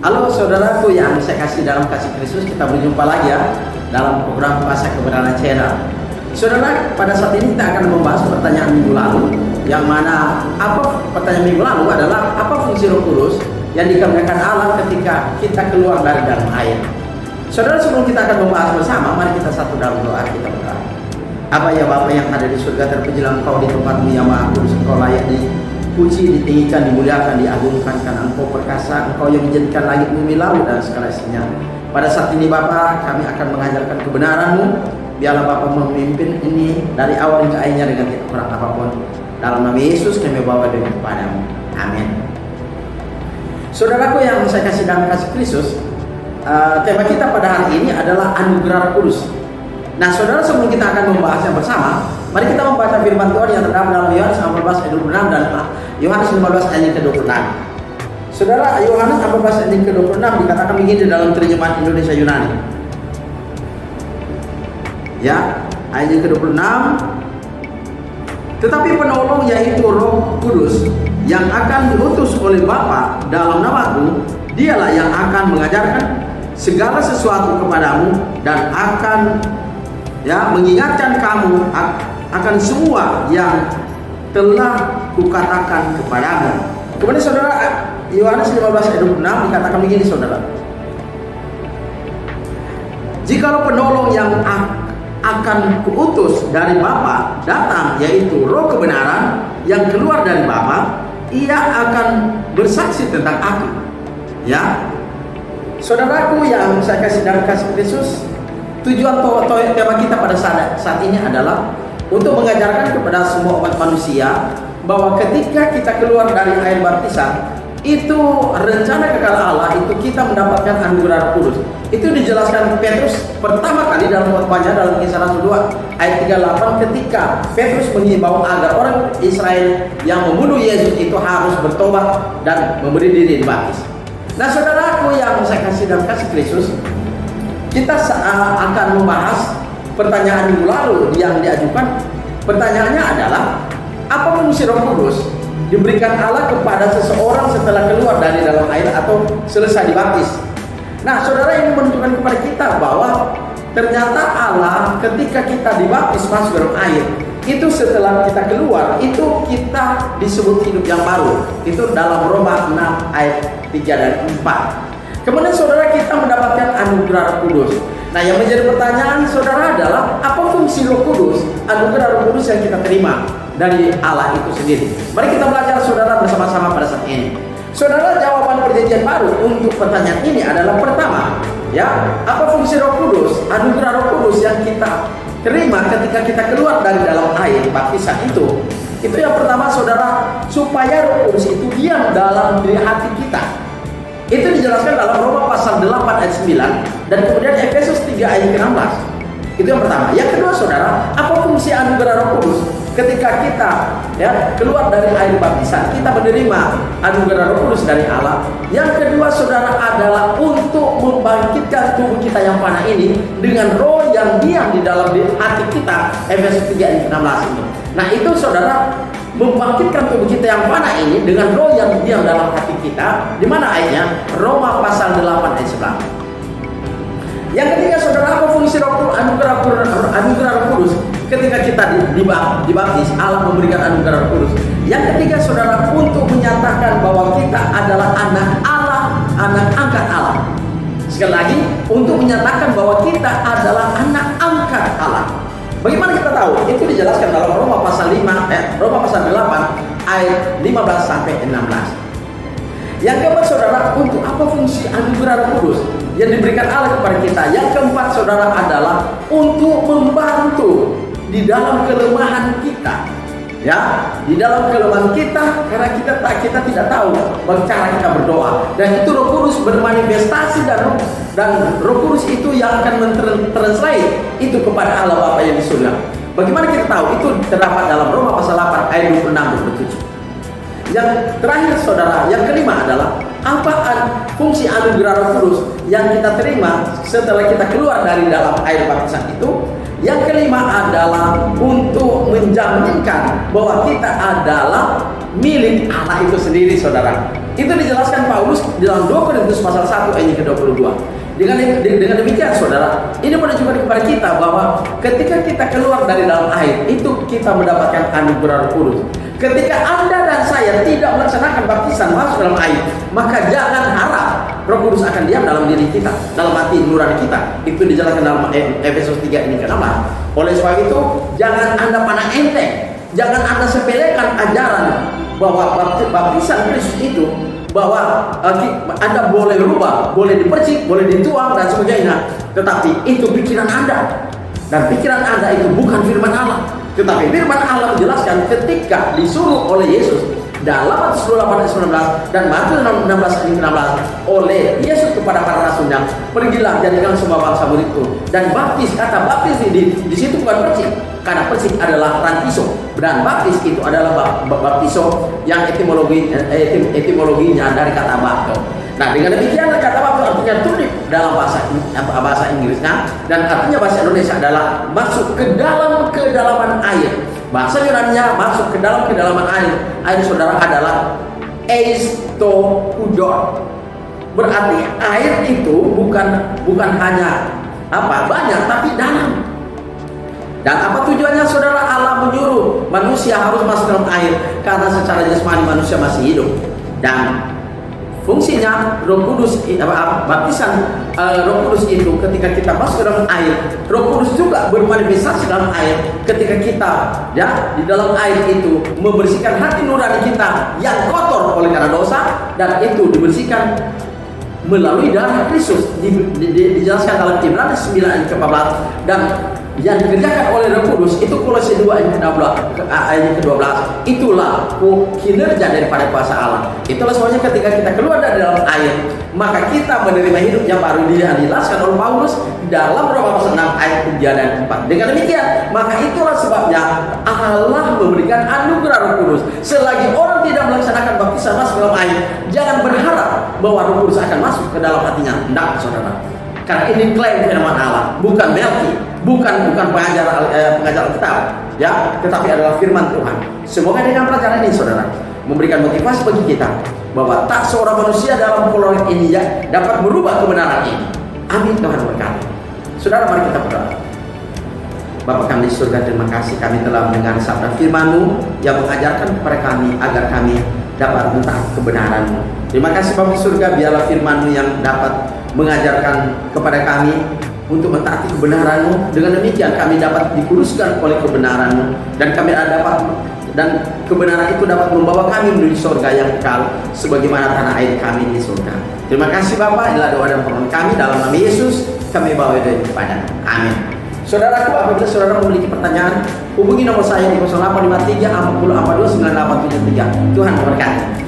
Halo saudaraku yang saya kasih dalam kasih Kristus, kita berjumpa lagi ya dalam program Kuasa Kebenaran Channel. Saudara, pada saat ini kita akan membahas pertanyaan minggu lalu, yang mana pertanyaan minggu lalu adalah apa fungsi Roh Kudus yang dikerjakan Allah ketika kita keluar dari dalam air. Saudara, sebelum kita akan membahas bersama, mari kita satu dalam doa kita berdoa. Apa ya Bapa yang ada di surga, terpujilah Engkau di tempatmu yang maha kudus, Engkau layak dipuji, ditinggikan, dimuliakan, diagungkan, karena Engkau perkasa, Engkau yang menjadikan langit, bumi, laut, dan segala isinya. Pada saat ini Bapa, kami akan mengajarkan kebenaran-Mu. Biarlah Bapa memimpin ini dari awal hingga akhirnya dengan tidak kurang apapun. Dalam nama Yesus kami bawa doa kepadamu. Amin. Saudaraku yang saya kasih dalam kasih Kristus, tema kita pada hari ini adalah anugerah Roh Kudus. Nah saudara, sebelum kita akan membahasnya bersama, mari kita membaca firman Tuhan yang terdapat dalam Yohanes 14 ayat 26 dan Yohanes 15 ayat ke-26. Saudara, Yohanes 14 ayat ke-26 dikatakan begini dalam terjemahan Indonesia Yunani. Ya, ayat ke-26. Tetapi penolong, yaitu Roh Kudus, yang akan diutus oleh Bapa dalam namaku, dialah yang akan mengajarkan segala sesuatu kepadamu dan akan mengingatkan kamu akan semua yang telah kukatakan kepadamu. Kemudian saudara, Yohanes 15 ayat 26 dikatakan begini saudara. Jikalau penolong yang akan kuutus dari Bapa datang, yaitu Roh kebenaran yang keluar dari Bapa, ia akan bersaksi tentang aku. Ya, saudaraku yang saya kasih dalam kasih Kristus, tujuan tema kita pada saat ini adalah untuk mengajarkan kepada semua umat manusia bahwa ketika kita keluar dari air baptisan, itu rencana kekal Allah, itu kita mendapatkan anugerah Roh Kudus. Itu dijelaskan Petrus pertama kali dalam khotbahnya dalam Kisah Rasul 2 ayat 38, ketika Petrus mengimbau agar orang Israel yang membunuh Yesus itu harus bertobat dan memberi diri dibaptis. Nah saudaraku yang saya kasih dalam kasih Kristus, kita akan membahas pertanyaan minggu lalu yang diajukan. Pertanyaannya adalah, apa fungsi Roh Kudus diberikan Allah kepada seseorang setelah keluar dari dalam air atau selesai dibaptis? Nah saudara, ini menunjukkan kepada kita bahwa ternyata Allah ketika kita dibaptis masuk dalam air, itu setelah kita keluar, itu kita disebut hidup yang baru. Itu dalam Roma 6 ayat 3 dan 4. Kemudian saudara, kita mendapatkan anugerah Roh Kudus. Nah yang menjadi pertanyaan saudara adalah, apa fungsi Roh Kudus, anugerah Roh Kudus yang kita terima dari Allah itu sendiri? Mari kita belajar saudara bersama-sama pada saat ini. Saudara, jawaban perjanjian baru untuk pertanyaan ini adalah pertama, ya, apa fungsi Roh Kudus, anugerah Roh Kudus yang kita terima ketika kita keluar dari dalam air baptisan itu? Itu yang pertama saudara, supaya Roh Kudus itu diam dalam diri hati kita. Itu dijelaskan dalam Roma pasal 8 ayat 9 dan kemudian Efesus 3 ayat ke-16. Itu yang pertama. Yang kedua saudara, apa fungsi anugerah Roh Kudus ketika kita keluar dari air baptisan, kita menerima anugerah Roh Kudus dari Allah? Yang kedua saudara adalah untuk membangkitkan tubuh kita yang fana ini dengan roh yang diam di dalam hati kita. Efesus 3 ayat ke-16 itu. Nah itu saudara, membangkitkan tubuh kita yang fana ini dengan roh yang diam dalam hati kita. Di mana ayatnya? Roma pasal 8 ayat 11. Yang ketiga saudara, apa fungsi anugerah Roh Kudus ketika kita dibaptis? Allah memberikan anugerah Roh Kudus. Yang ketiga saudara, untuk menyatakan bahwa kita adalah anak Allah, anak angkat Allah. Sekali lagi, untuk menyatakan bahwa kita adalah anak angkat Allah. Bagaimana kita tahu? Itu dijelaskan dalam Roma pasal 8 ayat 15 sampai 16. Yang keempat saudara, untuk apa fungsi anugerah Roh Kudus yang diberikan Allah kepada kita? Yang keempat saudara adalah untuk membantu di dalam kelemahan kita. Ya, di dalam kelemahan kita, karena kita tidak tahu bagaimana kita berdoa, dan itu Roh Kudus bermanifestasi dan Roh Kudus itu yang akan mentranslate itu kepada Allah Bapa yang di surga. Bagaimana kita tahu? Itu terdapat dalam Roma pasal 8 ayat 26-27. Yang terakhir saudara, yang kelima adalah apa fungsi anugerah Roh Kudus yang kita terima setelah kita keluar dari dalam air baptisan itu? Yang kelima adalah untuk menjaminkan bahwa kita adalah milik Allah itu sendiri, saudara. Itu dijelaskan Paulus di dalam 2 Korintus pasal 1 ayat ke-22. Dengan demikian, saudara, ini menunjukkan kepada kita bahwa ketika kita keluar dari dalam air, itu kita mendapatkan anugerah Roh Kudus. Ketika Anda dan saya tidak melaksanakan baptisan masuk dalam air, maka jangan harap Roh Kudus akan diam dalam diri kita, dalam hati nurani kita. Itu dijelaskan dalam Efesus 3 ini ke-16. Oleh sebab itu, jangan Anda pandang enteng, jangan Anda sepelekan ajaran bahwa baptisan Kristus itu, bahwa Anda boleh rubah, boleh dipercik, boleh dituang dan sebagainya. Tetapi itu pikiran Anda, dan pikiran Anda itu bukan firman Allah. Tetapi firman Allah menjelaskan ketika disuruh oleh Yesus dalam Matius 28:19 dan Matius 16:16 oleh Yesus kepada para rasulnya, pergilah jadikan semua bangsa muridku dan baptis. Kata baptis di situ bukan percik, karena percik adalah rantiso dan baptis itu adalah baptiso yang etimologinya dari kata bapto. Nah, dengan demikian kata bapto artinya tulip dalam bahasa Inggrisnya, dan artinya bahasa Indonesia adalah masuk ke dalam kedalaman air. Bahasa Yunani-nya masuk ke dalam kedalaman air. Air, saudara, adalah eistoudon. Berarti air itu bukan hanya banyak, tapi dalam. Dan apa tujuannya, saudara? Allah menyuruh manusia harus masuk dalam air karena secara jasmani manusia masih hidup. Dan fungsinya Roh Kudus, baptisan Roh Kudus itu ketika kita masuk ke dalam air, Roh Kudus juga bermanifestasi dalam air ketika kita di dalam air itu membersihkan hati nurani kita yang kotor oleh karena dosa, dan itu dibersihkan melalui darah Kristus. Dijelaskan dalam Ibrani 9 ayat ke-14, dan yang dikerjakan oleh Roh Kudus itu Kolose 2 ayat ke-12. Itulah kinerja daripada kuasa Allah. Itulah sebabnya ketika kita keluar dari dalam air, maka kita menerima hidup yang baru. Dia dijelaskan oleh Paulus dalam Roma pasal 6 ayat 3 dan 4. Dengan demikian, maka itulah sebabnya Allah memberikan anugerah Roh Kudus. Selagi orang tidak melaksanakan baptisan masuk dalam air, jangan berharap bahwa Roh Kudus akan masuk ke dalam hatinya. Tidak, saudara. Karena ini klaim firman Allah, bukan Melki, bukan pengajar Alkitab, tetapi adalah firman Tuhan. Semoga dengan pelajaran ini, saudara, memberikan motivasi bagi kita bahwa tak seorang manusia dalam kolonial ini dapat merubah kebenaran ini. Amin, Tuhan berkati. Saudara, mari kita berdoa. Bapa kami di surga, terima kasih kami telah mendengar sabda firman-Mu yang mengajarkan kepada kami agar kami dapat mentaati kebenaran-Mu. Terima kasih Bapa di surga, biarlah firman-Mu yang dapat mengajarkan kepada kami untuk mentaati kebenaran-Mu. Dengan demikian kami dapat dikuduskan oleh kebenaran-Mu, dan kami dan kebenaran itu dapat membawa kami menuju surga yang kekal sebagaimana tanah air kami di surga. Terima kasih Bapa, inilah doa dan permohonan kami dalam nama Yesus kami bawa doa kepada. Amin. Saudaraku, apabila saudara memiliki pertanyaan, hubungi nomor saya di 0853 40 42 9873. Tuhan memberkati.